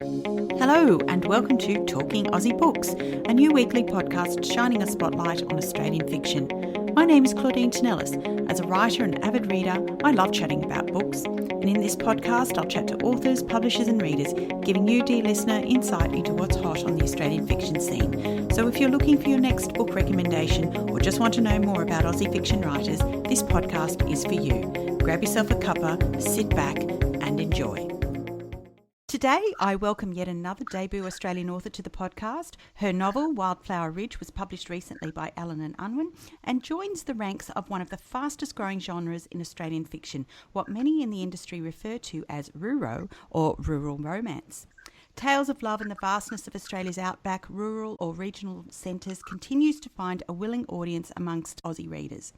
Hello and welcome to Talking Aussie Books, a new weekly podcast shining a spotlight on Australian fiction. My name is Claudine Tinellis. As a writer and avid reader, I love chatting about books. And in this podcast, I'll chat to authors, publishers and readers, giving you, dear listener, insight into what's hot on the Australian fiction scene. So if you're looking for your next book recommendation or just want to know more about Aussie fiction writers, this podcast is for you. Grab yourself a cuppa, sit back and enjoy. Today, I welcome yet another debut Australian author to the podcast. Her novel, Wildflower Ridge, was published recently by Allen and Unwin and joins the ranks of one of the fastest growing genres in Australian fiction, what many in the industry refer to as ruro or rural romance. Tales of love and the vastness of Australia's outback, rural or regional centres continues to find a willing audience amongst Aussie readers.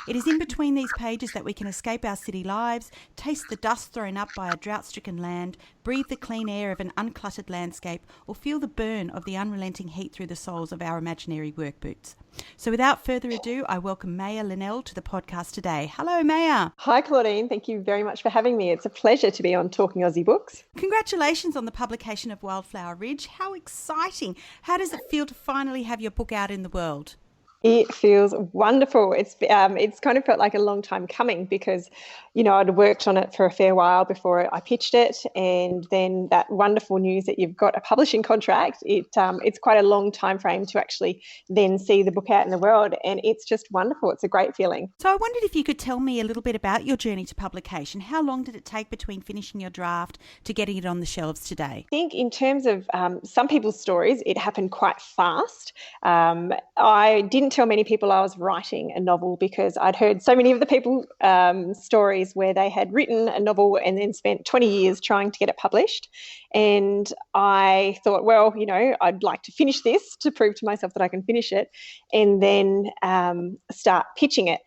It is in between these pages that we can escape our city lives, taste the dust thrown up by a drought-stricken land, breathe the clean air of an uncluttered landscape, or feel the burn of the unrelenting heat through the soles of our imaginary work boots. So without further ado, I welcome Maya Linnell to the podcast today. Hello, Maya. Hi, Claudine. Thank you very much for having me. It's a pleasure to be on Talking Aussie Books. Congratulations on the publication of Wildflower Ridge. How exciting. How does it feel to finally have your book out in the world? It feels wonderful. It's kind of felt like a long time coming because, I'd worked on it for a fair while before I pitched it, and then that wonderful news that you've got a publishing contract. It's quite a long time frame to actually then see the book out in the world, and it's just wonderful. It's a great feeling. So I wondered if you could tell me a little bit about your journey to publication. How long did it take between finishing your draft to getting it on the shelves today? I think in terms of some people's stories, it happened quite fast. I didn't tell many people I was writing a novel because I'd heard so many of the people stories where they had written a novel and then spent 20 years trying to get it published. And I thought, well, I'd like to finish this to prove to myself that I can finish it and then start pitching it.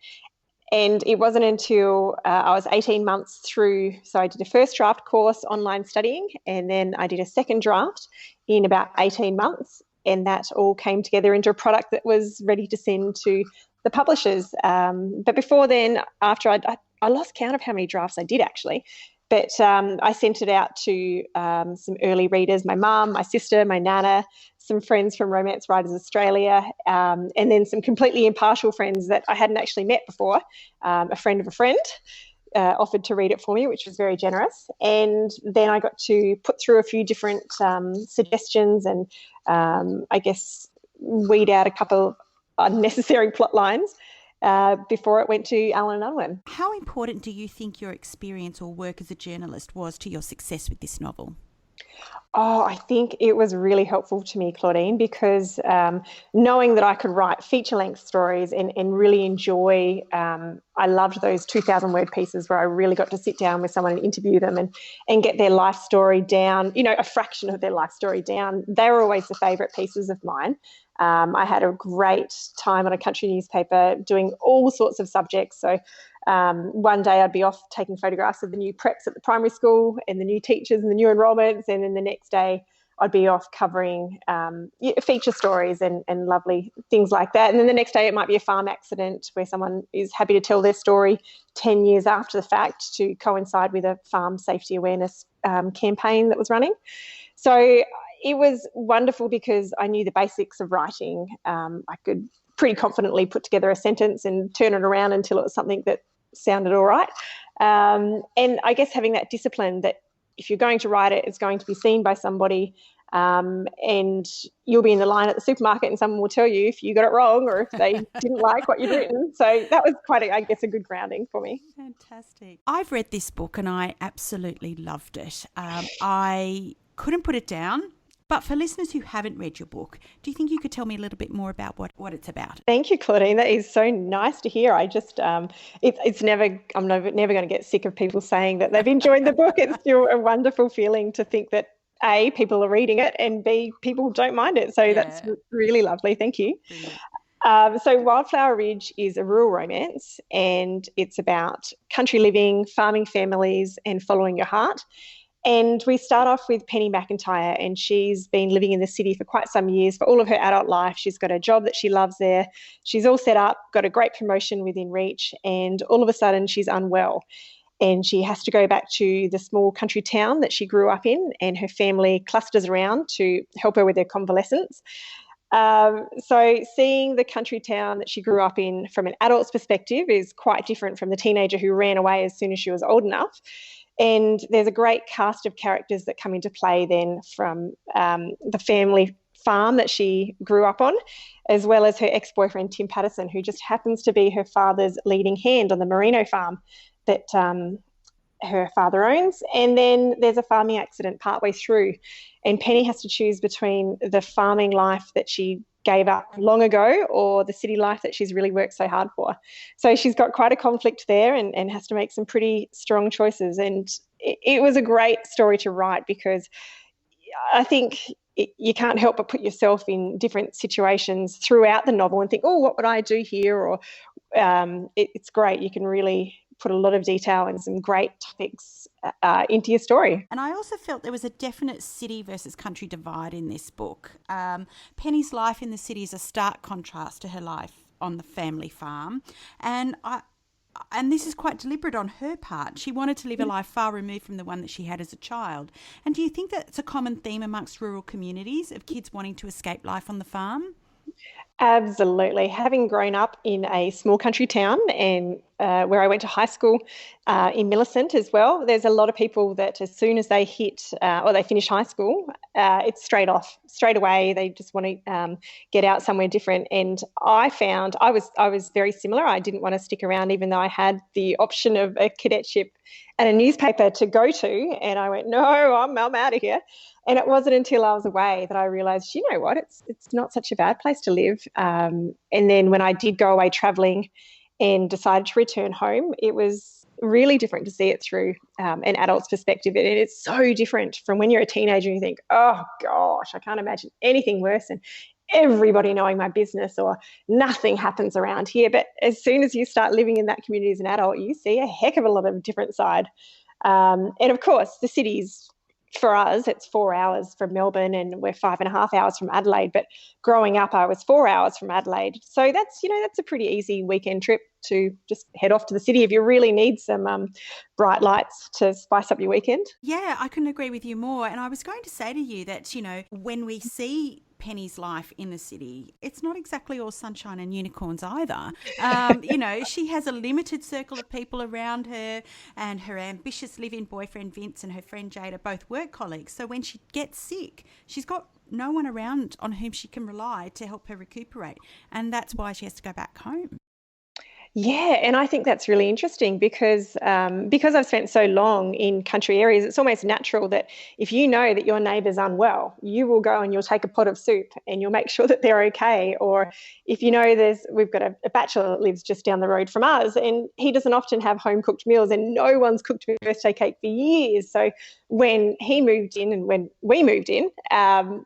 And it wasn't until I was 18 months through, so I did a first draft course online studying, and then I did a second draft in about 18 months. And that all came together into a product that was ready to send to the publishers. But before then, after I lost count of how many drafts I did actually, but I sent it out to some early readers, my mum, my sister, my nana, some friends from Romance Writers Australia, and then some completely impartial friends that I hadn't actually met before, a friend of a friend. Offered to read it for me, which was very generous. And then I got to put through a few different suggestions and I guess weed out a couple of unnecessary plot lines before it went to Allen and Unwin. How important do you think your experience or work as a journalist was to your success with this novel? Oh, I think it was really helpful to me, Claudine, because knowing that I could write feature-length stories and really enjoy, I loved those 2,000-word pieces where I really got to sit down with someone and interview them and get their life story down, a fraction of their life story down. They were always the favourite pieces of mine. I had a great time on a country newspaper doing all sorts of subjects. So one day I'd be off taking photographs of the new preps at the primary school and the new teachers and the new enrolments, and then the next day I'd be off covering feature stories and lovely things like that. And then the next day it might be a farm accident where someone is happy to tell their story 10 years after the fact to coincide with a farm safety awareness campaign that was running. So it was wonderful because I knew the basics of writing. I could pretty confidently put together a sentence and turn it around until it was something that sounded all right. And I guess having that discipline that if you're going to write it, it's going to be seen by somebody, and you'll be in the line at the supermarket and someone will tell you if you got it wrong or if they didn't like what you'd written. So that was quite, a good grounding for me. Fantastic. I've read this book and I absolutely loved it. I couldn't put it down. But for listeners who haven't read your book, do you think you could tell me a little bit more about what it's about? Thank you, Claudine. That is so nice to hear. I just, I'm never going to get sick of people saying that they've enjoyed the book. It's still a wonderful feeling to think that A, people are reading it, and B, people don't mind it. So that's really lovely. Thank you. So Wildflower Ridge is a rural romance, and it's about country living, farming families, and following your heart. And we start off with Penny McIntyre, and she's been living in the city for quite some years, for all of her adult life. She's got a job that she loves there. She's all set up, got a great promotion within reach, and all of a sudden she's unwell. and she has to go back to the small country town that she grew up in, and her family clusters around to help her with her convalescence. So seeing the country town that she grew up in from an adult's perspective is quite different from the teenager who ran away as soon as she was old enough. And there's a great cast of characters that come into play then from the family farm that she grew up on, as well as her ex-boyfriend, Tim Patterson, who just happens to be her father's leading hand on the merino farm that her father owns. And then there's a farming accident partway through, and Penny has to choose between the farming life that she gave up long ago or the city life that she's really worked so hard for. So she's got quite a conflict there and has to make some pretty strong choices. And it was a great story to write, because I think you can't help but put yourself in different situations throughout the novel and think, oh, what would I do here? Or it's great. You can really put a lot of detail and some great topics into your story. And I also felt there was a definite city versus country divide in this book. Penny's life in the city is a stark contrast to her life on the family farm. And this is quite deliberate on her part. She wanted to live a life far removed from the one that she had as a child. And do you think that's a common theme amongst rural communities of kids wanting to escape life on the farm? Absolutely. Having grown up in a small country town and where I went to high school in Millicent as well, there's a lot of people that as soon as they hit or they finish high school, it's straight away. They just want to get out somewhere different. And I found I was very similar. I didn't want to stick around, even though I had the option of a cadetship and a newspaper to go to. And I went, no, I'm out of here. And it wasn't until I was away that I realised, you know what, it's not such a bad place to live. And then when I did go away travelling and decided to return home, it was really different to see it through an adult's perspective. And it's so different from when you're a teenager and you think, oh, gosh, I can't imagine anything worse than everybody knowing my business or nothing happens around here. But as soon as you start living in that community as an adult, you see a heck of a lot of different side. And, of course, the cities, for us, it's 4 hours from Melbourne and we're 5.5 hours from Adelaide. But growing up, I was 4 hours from Adelaide. So that's a pretty easy weekend trip to just head off to the city if you really need some bright lights to spice up your weekend. Yeah, I couldn't agree with you more. And I was going to say to you that, when we see Penny's life in the city, it's not exactly all sunshine and unicorns either. She has a limited circle of people around her, and her ambitious live-in boyfriend Vince and her friend Jade are both work colleagues. So when she gets sick, she's got no one around on whom she can rely to help her recuperate. And that's why she has to go back home. Yeah, and I think that's really interesting because I've spent so long in country areas, it's almost natural that if you know that your neighbour's unwell, you will go and you'll take a pot of soup and you'll make sure that they're okay. Or if you know we've got a bachelor that lives just down the road from us and he doesn't often have home-cooked meals and no one's cooked a birthday cake for years. So when he moved in and when we moved in,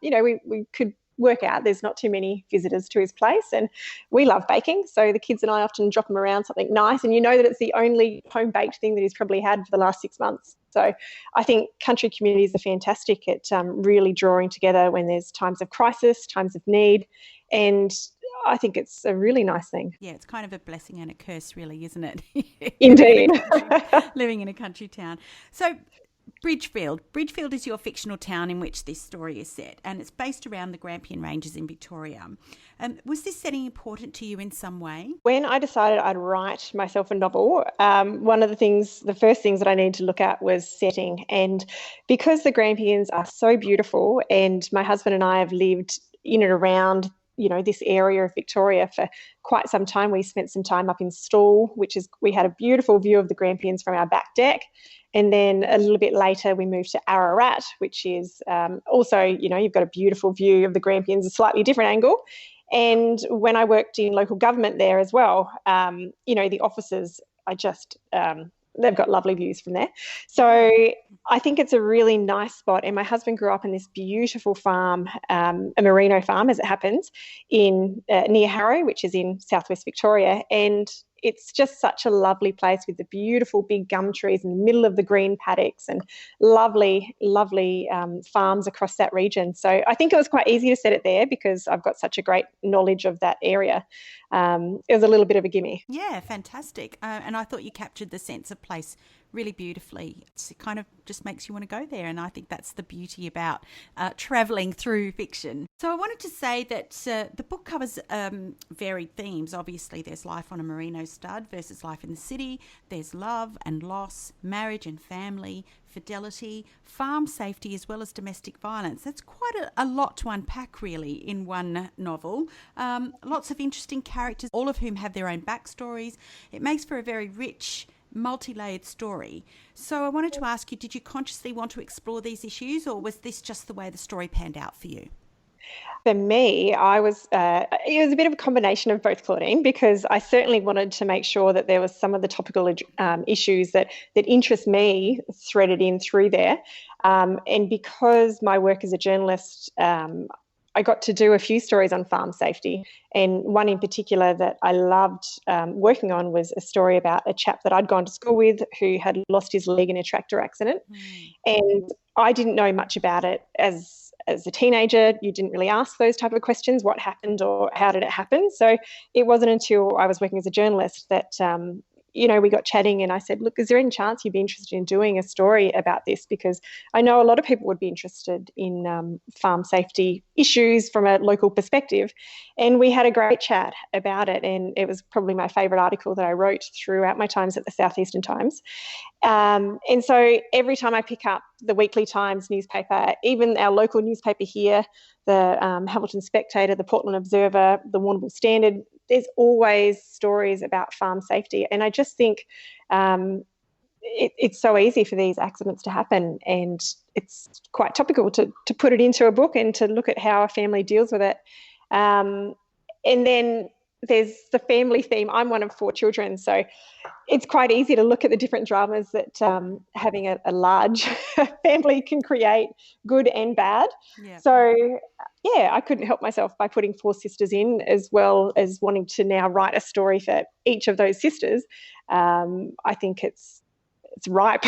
we could work out there's not too many visitors to his place, and we love baking, so the kids and I often drop him around something nice, and that it's the only home baked thing that he's probably had for the last 6 months. So I think country communities are fantastic at really drawing together when there's times of crisis, times of need, and I think it's a really nice thing. Yeah, it's kind of a blessing and a curse, really, isn't it? Indeed. Living in a country town. So Bridgefield is your fictional town in which this story is set, and it's based around the Grampian Ranges in Victoria. Was this setting important to you in some way? When I decided I'd write myself a novel, one of the first things that I needed to look at was setting. And because the Grampians are so beautiful, and my husband and I have lived in and around this area of Victoria for quite some time. We spent some time up in Stawell, we had a beautiful view of the Grampians from our back deck. And then a little bit later, we moved to Ararat, which is also, you've got a beautiful view of the Grampians, a slightly different angle. And when I worked in local government there as well, the offices, they've got lovely views from there. So I think it's a really nice spot. And my husband grew up in this beautiful farm, a merino farm as it happens, in near Harrow, which is in southwest Victoria. And it's just such a lovely place with the beautiful big gum trees in the middle of the green paddocks and lovely, lovely farms across that region. So I think it was quite easy to set it there because I've got such a great knowledge of that area. It was a little bit of a gimme. Yeah, fantastic. And I thought you captured the sense of place really beautifully. It kind of just makes you want to go there. And I think that's the beauty about travelling through fiction. So I wanted to say that the book covers varied themes. Obviously, there's life on a merino stud versus life in the city. There's love and loss, marriage and family, fidelity, farm safety, as well as domestic violence. That's quite a lot to unpack, really, in one novel. Lots of interesting characters, all of whom have their own backstories. It makes for a very rich, multi-layered story. So I wanted to ask you, did you consciously want to explore these issues, or was this just the way the story panned out for you? For me, it was a bit of a combination of both, Claudine, because I certainly wanted to make sure that there was some of the topical issues that interest me threaded in through there. And because my work as a journalist, I got to do a few stories on farm safety. And one in particular that I loved working on was a story about a chap that I'd gone to school with who had lost his leg in a tractor accident. And I didn't know much about it as a teenager. You didn't really ask those type of questions, what happened or how did it happen? So it wasn't until I was working as a journalist that, we got chatting and I said, look, is there any chance you'd be interested in doing a story about this? Because I know a lot of people would be interested in farm safety issues from a local perspective. And we had a great chat about it. And it was probably my favourite article that I wrote throughout my times at the Southeastern Times. And so every time I pick up the Weekly Times newspaper, even our local newspaper here, the Hamilton Spectator, the Portland Observer, the Warrnambool Standard, there's always stories about farm safety. And I just think it's so easy for these accidents to happen, and it's quite topical to put it into a book and to look at how a family deals with it. And then there's the family theme. I'm one of 4 children, so it's quite easy to look at the different dramas that having a large family can create, good and bad. Yeah. So, I couldn't help myself by putting 4 sisters in, as well as wanting to now write a story for each of those sisters. I think it's ripe,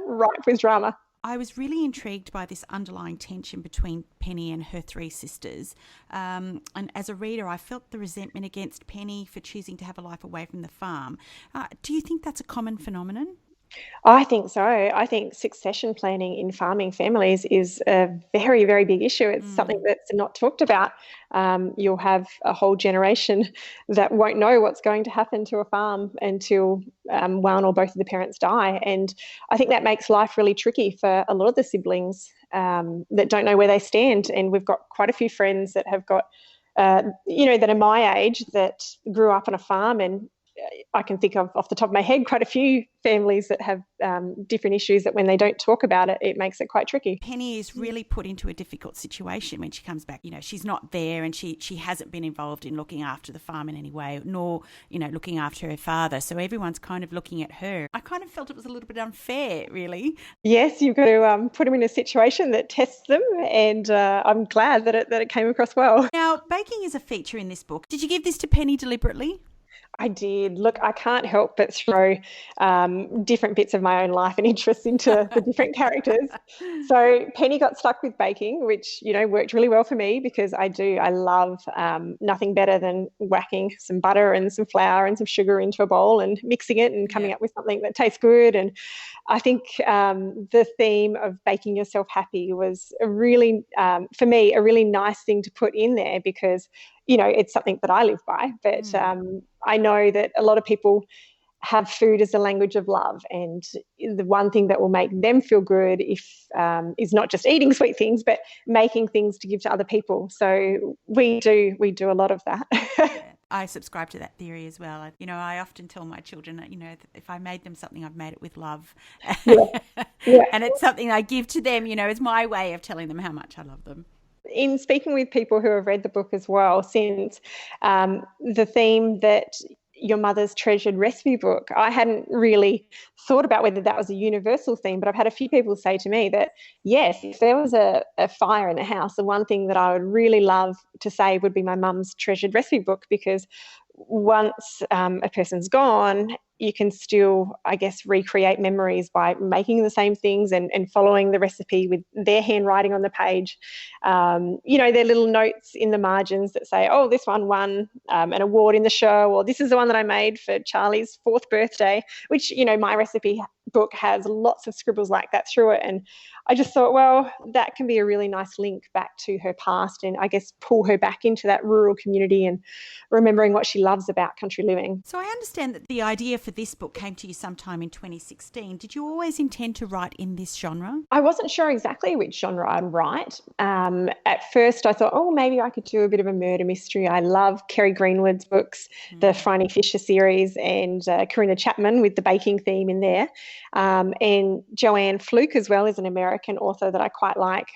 ripe with drama. I was really intrigued by this underlying tension between Penny and her 3 sisters. And as a reader, I felt the resentment against Penny for choosing to have a life away from the farm. Do you think that's a common phenomenon? I think so. I think succession planning in farming families is a very, very big issue. It's something that's not talked about. You'll have a whole generation that won't know what's going to happen to a farm until one or both of the parents die. And I think that makes life really tricky for a lot of the siblings that don't know where they stand. And we've got quite a few friends that have got, that are my age that grew up on a farm, and I can think of off the top of my head quite a few families that have different issues that when they don't talk about it, it makes it quite tricky. Penny is really put into a difficult situation when she comes back. She's not there, and she hasn't been involved in looking after the farm in any way, nor, looking after her father. So everyone's kind of looking at her. I kind of felt it was a little bit unfair, really. Yes, you've got to put them in a situation that tests them, and I'm glad that it came across well. Now, baking is a feature in this book. Did you give this to Penny deliberately? I did. Look, I can't help but throw different bits of my own life and interests into the different characters. So Penny got stuck with baking, which, worked really well for me because I love nothing better than whacking some butter and some flour and some sugar into a bowl and mixing it and coming up with something that tastes good. And I think the theme of baking yourself happy was for me, a really nice thing to put in there because, it's something that I live by. But I know that a lot of people have food as a language of love, and the one thing that will make them feel good is not just eating sweet things, but making things to give to other people. So we do a lot of that. I subscribe to that theory as well. I often tell my children, if I made them something, I've made it with love. Yeah. And it's something I give to them, it's my way of telling them how much I love them. In speaking with people who have read the book as well, since the theme that your mother's treasured recipe book, I hadn't really thought about whether that was a universal theme, but I've had a few people say to me that, yes, if there was a fire in the house, the one thing that I would really love to save would be my mum's treasured recipe book, because once a person's gone, you can still, I guess, recreate memories by making the same things and following the recipe with their handwriting on the page. Their little notes in the margins that say, oh, this one won an award in the show, or this is the one that I made for Charlie's 4th birthday, which, my recipe book has lots of scribbles like that through it. And I just thought, well, that can be a really nice link back to her past and I guess pull her back into that rural community and remembering what she loves about country living. So I understand that the idea for this book came to you sometime in 2016. Did you always intend to write in this genre? I wasn't sure exactly which genre I'd write. At first I thought, oh, maybe I could do a bit of a murder mystery. I love Kerry Greenwood's books, the Franny Fisher series, and Karina Chapman with the baking theme in there. And Joanne Fluke as well is an American author that I quite like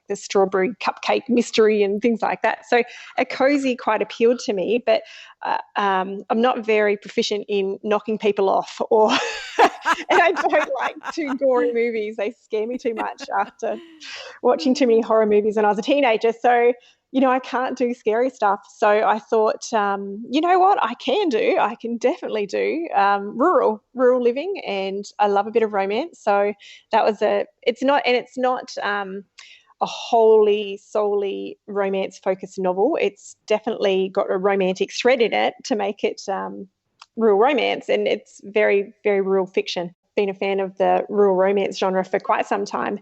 the Strawberry Cupcake Mystery and things like that. So a cozy quite appealed to me, but I'm not very proficient in knocking people off or and I don't like too gory movies. They scare me too much after watching too many horror movies when I was a teenager. So, I can't do scary stuff. So I thought, you know what I can do? I can definitely do rural living, and I love a bit of romance. So that was it's not a wholly solely romance focused novel. It's definitely got a romantic thread in it to make it rural romance, and it's very, very rural fiction. Been a fan of the rural romance genre for quite some time.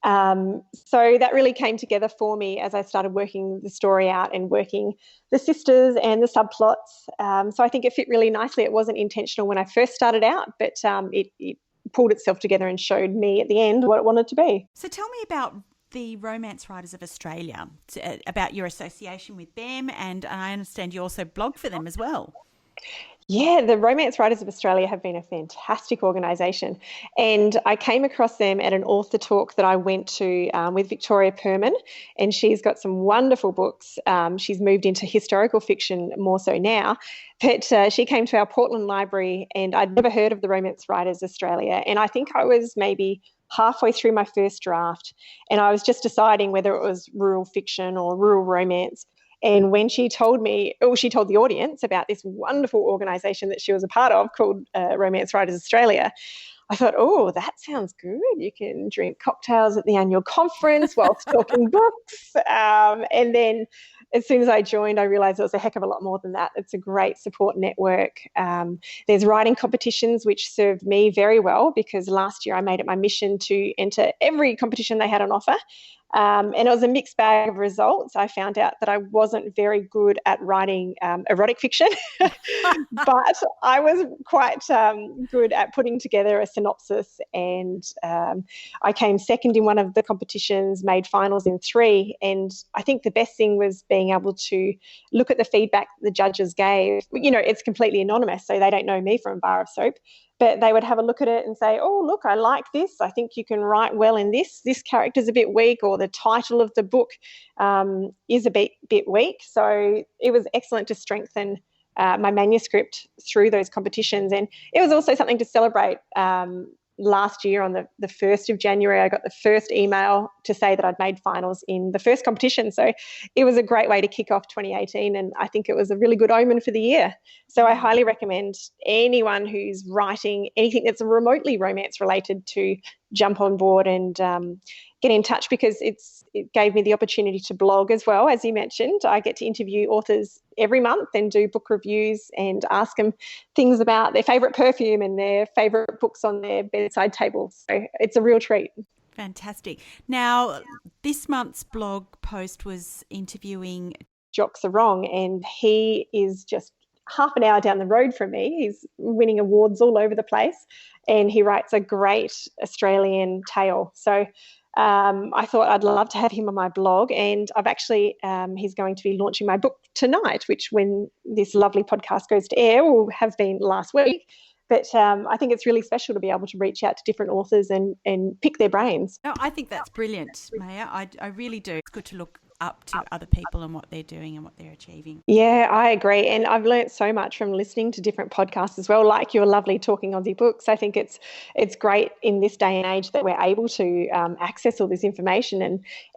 So that really came together for me as I started working the story out and working the sisters and the subplots. So I think it fit really nicely. It wasn't intentional when I first started out, but it pulled itself together and showed me at the end what it wanted to be. So tell me about the Romance Writers of Australia, about your association with them, and I understand you also blog for them as well. Yeah, the Romance Writers of Australia have been a fantastic organisation, and I came across them at an author talk that I went to with Victoria Perman, and she's got some wonderful books. She's moved into historical fiction more so now, but she came to our Portland library, and I'd never heard of the Romance Writers Australia, and I think I was maybe halfway through my first draft, and I was just deciding whether it was rural fiction or rural romance. And when she told she told the audience about this wonderful organisation that she was a part of called Romance Writers Australia, I thought, oh, that sounds good. You can drink cocktails at the annual conference whilst talking books. And then as soon as I joined, I realised it was a heck of a lot more than that. It's a great support network. There's writing competitions, which served me very well because last year I made it my mission to enter every competition they had on offer. And it was a mixed bag of results. I found out that I wasn't very good at writing erotic fiction, but I was quite good at putting together a synopsis. And I came second in one of the competitions, made finals in 3. And I think the best thing was being able to look at the feedback the judges gave. It's completely anonymous, so they don't know me from a bar of soap. But they would have a look at it and say, oh, look, I like this. I think you can write well in this. This character's a bit weak, or the title of the book is a bit weak. So it was excellent to strengthen my manuscript through those competitions. And it was also something to celebrate. Last year on the 1st of January, I got the first email to say that I'd made finals in the first competition. So it was a great way to kick off 2018, and I think it was a really good omen for the year. So I highly recommend anyone who's writing anything that's remotely romance related to jump on board and get in touch, because it gave me the opportunity to blog as well. As you mentioned, I get to interview authors every month and do book reviews and ask them things about their favourite perfume and their favourite books on their bedside table. So it's a real treat. Fantastic. Now, this month's blog post was interviewing Jock Sarong, and he is just half an hour down the road from me. He's winning awards all over the place, and he writes a great Australian tale. So I thought I'd love to have him on my blog, and I've actually he's going to be launching my book tonight, which when this lovely podcast goes to air will have been last week. But I think it's really special to be able to reach out to different authors and pick their brains. No, I think that's brilliant, Maya. I really do. It's good to look up to other people and what they're doing and what they're achieving. Yeah, I agree. And I've learnt so much from listening to different podcasts as well, like your lovely Talking Aussie Books. I think it's great in this day and age that we're able to access all this information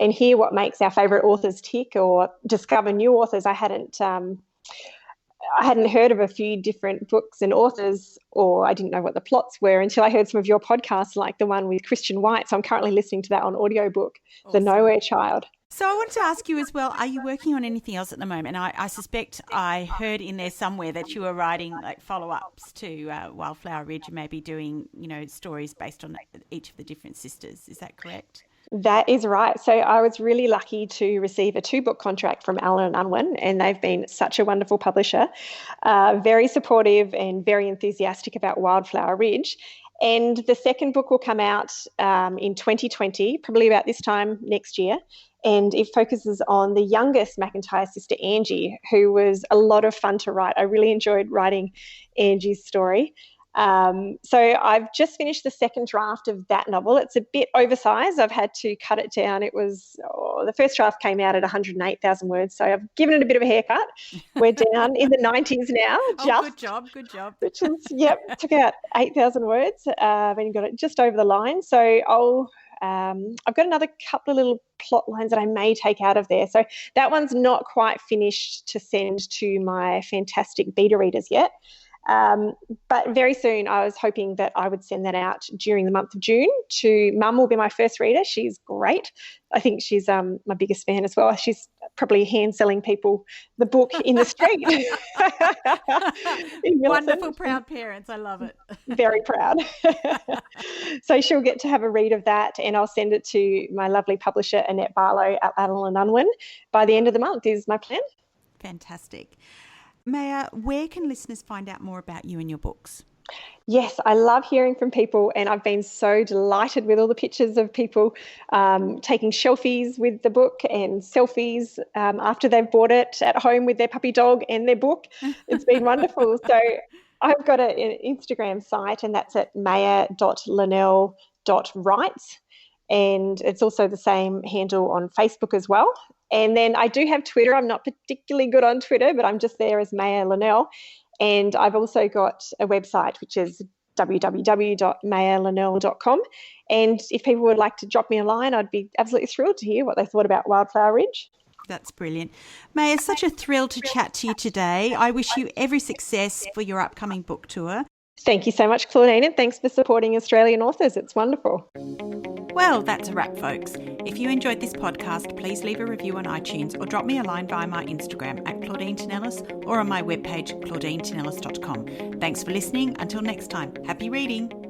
and hear what makes our favourite authors tick, or discover new authors. I hadn't heard of a few different books and authors, or I didn't know what the plots were until I heard some of your podcasts, like the one with Christian White. So I'm currently listening to that on audiobook, awesome. The Nowhere Child. So I wanted to ask you as well, are you working on anything else at the moment? And I suspect I heard in there somewhere that you were writing like follow-ups to Wildflower Ridge and maybe doing, stories based on each of the different sisters. Is that correct? That is right. So I was really lucky to receive a 2-book contract from Allen and Unwin, and they've been such a wonderful publisher, very supportive and very enthusiastic about Wildflower Ridge. And the second book will come out in 2020, probably about this time next year. And it focuses on the youngest McIntyre sister, Angie, who was a lot of fun to write. I really enjoyed writing Angie's story. So I've just finished the second draft of that novel. It's a bit oversized. I've had to cut it down. The first draft came out at 108,000 words, so I've given it a bit of a haircut. We're down in the 90s now. Good job. Which is, took out 8,000 words and got it just over the line. So I've got another couple of little plot lines that I may take out of there. So that one's not quite finished to send to my fantastic beta readers yet. But very soon I was hoping that I would send that out during the month of June to Mum will be my first reader. She's great. I think she's my biggest fan as well. She's probably hand-selling people the book in the street. Wonderful, proud parents. I love it. Very proud. So she'll get to have a read of that, and I'll send it to my lovely publisher, Annette Barlow at Allen and Unwin, by the end of the month is my plan. Fantastic. Maya, where can listeners find out more about you and your books? Yes, I love hearing from people, and I've been so delighted with all the pictures of people taking selfies with the book and selfies after they've bought it at home with their puppy dog and their book. It's been wonderful. So I've got an Instagram site, and that's at maya.linnell.writes, and it's also the same handle on Facebook as well. And then I do have Twitter. I'm not particularly good on Twitter, but I'm just there as Maya Linnell. And I've also got a website, which is www.mayalinnell.com. And if people would like to drop me a line, I'd be absolutely thrilled to hear what they thought about Wildflower Ridge. That's brilliant. Maya, it's such a thrill to chat to you today. I wish you every success for your upcoming book tour. Thank you so much, Claudine, and thanks for supporting Australian authors. It's wonderful. Well, that's a wrap, folks. If you enjoyed this podcast, please leave a review on iTunes or drop me a line via my Instagram at Claudine Tinellis or on my webpage, claudinetинellis.com. Thanks for listening. Until next time, happy reading.